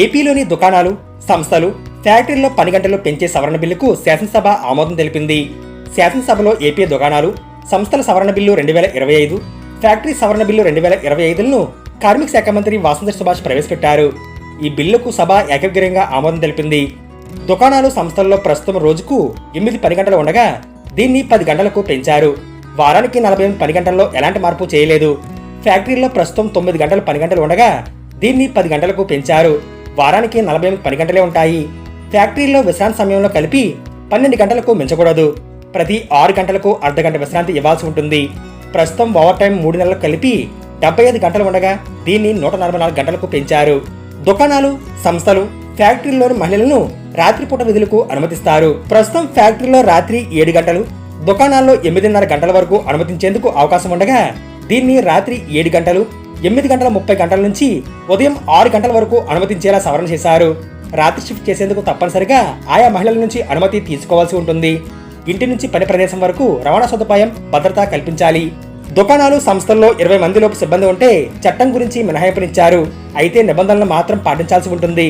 ఏపీలోని దుకాణాలు, సంస్థలు, ఫ్యాక్టరీల్లో పని గంటలు పెంచే సవరణ బిల్లుకు శాసనసభ ఆమోదం తెలిపింది. శాసనసభలో ఏపీ దుకాణాలు, సంస్థల సవరణ బిల్లు 2025, ఫ్యాక్టరీ సవరణ బిల్లు 2025లను కార్మిక శాఖ మంత్రి వాసంతి సుభాష్ ప్రవేశపెట్టారు. ఈ బిల్లుకు సభ ఏకగ్రీవంగా ఆమోదం తెలిపింది. దుకాణాలు, సంస్థల్లో ప్రస్తుతం రోజుకు 8 పని గంటలు ఉండగా దీన్ని 10 గంటలకు పెంచారు. వారానికి 48 పని గంటల్లో ఎలాంటి మార్పు చేయలేదు. ఫ్యాక్టరీల్లో ప్రస్తుతం 9 గంటల పని గంటలు ఉండగా దీన్ని 10 గంటలకు పెంచారు. వారానికి 48 పని గంటలే ఉంటాయి. ఫ్యాక్టరీల్లో విశ్రాంతి సమయంలో కలిపి 12 గంటలకు మించకూడదు. ప్రతి 6 గంటలకు అర్ధగంట విశ్రాంతి ఇవ్వాల్సి ఉంటుంది. ప్రస్తుతం ఓవర్ టైం 3 నెలలకు కలిపి 75 గంటలు ఉండగా దీన్ని 144 గంటలకు పెంచారు. దుకాణాలు, సంస్థలు, ఫ్యాక్టరీల్లోని మహిళలను రాత్రిపూట విధులకు అనుమతిస్తారు. ప్రస్తుతం ఫ్యాక్టరీలో రాత్రి 7 గంటలు, దుకాణాల్లో 8:30 గంటల వరకు అనుమతించేందుకు అవకాశం ఉండగా దీన్ని రాత్రి 7 గంటలు, 8 గంటల 30 గంటల నుంచి ఉదయం 6 గంటల వరకు అనుమతించేలా సవరణ చేశారు. రాత్రి షిఫ్ట్ చేసేందుకు తప్పనిసరిగా ఆయా మహిళల నుంచి అనుమతి తీసుకోవాల్సి ఉంటుంది. ఇంటి నుంచి పని ప్రదేశం వరకు రవాణా సదుపాయం, భద్రత కల్పించాలి. దుకాణాలు, సంస్థల్లో 20 మంది లోపు సిబ్బంది ఉంటే చట్టం గురించి మినహాయింపునిచ్చారు. అయితే నిబంధనలు మాత్రం పాటించాల్సి ఉంటుంది.